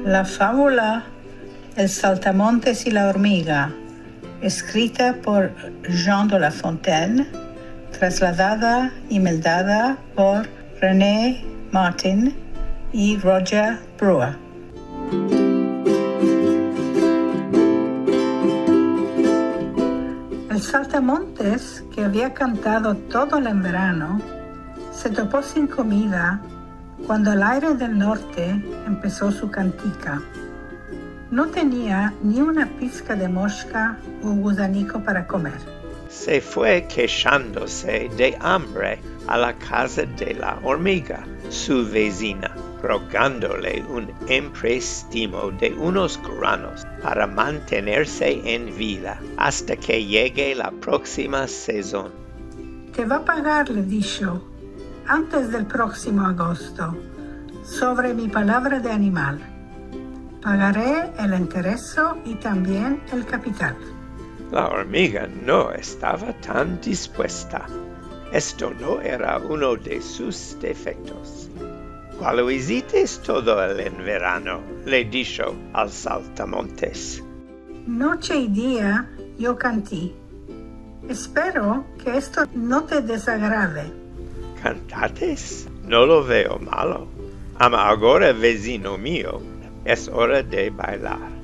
La fábula El saltamontes y la hormiga, escrita por Jean de la Fontaine, trasladada y meldada por Renee Martin y Roger Brewer. El saltamontes, que había cantado todo el enverano, se topó sin comida cuando el Aire del Norte empezó su kantika. No tenía ni una piska de moshka o guzaniko para comer. Se fue keshandose de hambre a la casa de la hormiga, su vezina, rogandole un emprestimo de unos granos para mantenerse en vida hasta que llegue la próxima sazón. Te va a pagar, le dijo, antes del próximo agosto, sobre mi palabra de animal. Pagaré el interés y también el capital. La hormiga no estaba tan dispuesta. Esto no era uno de sus defectos. Cuando visites todo el enverano, le dijo al saltamontes. Noche y día yo canté. Espero que esto no te desagrade. ¿Cantates? No lo veo malo. Ama ahora, vecino mío, es hora de bailar.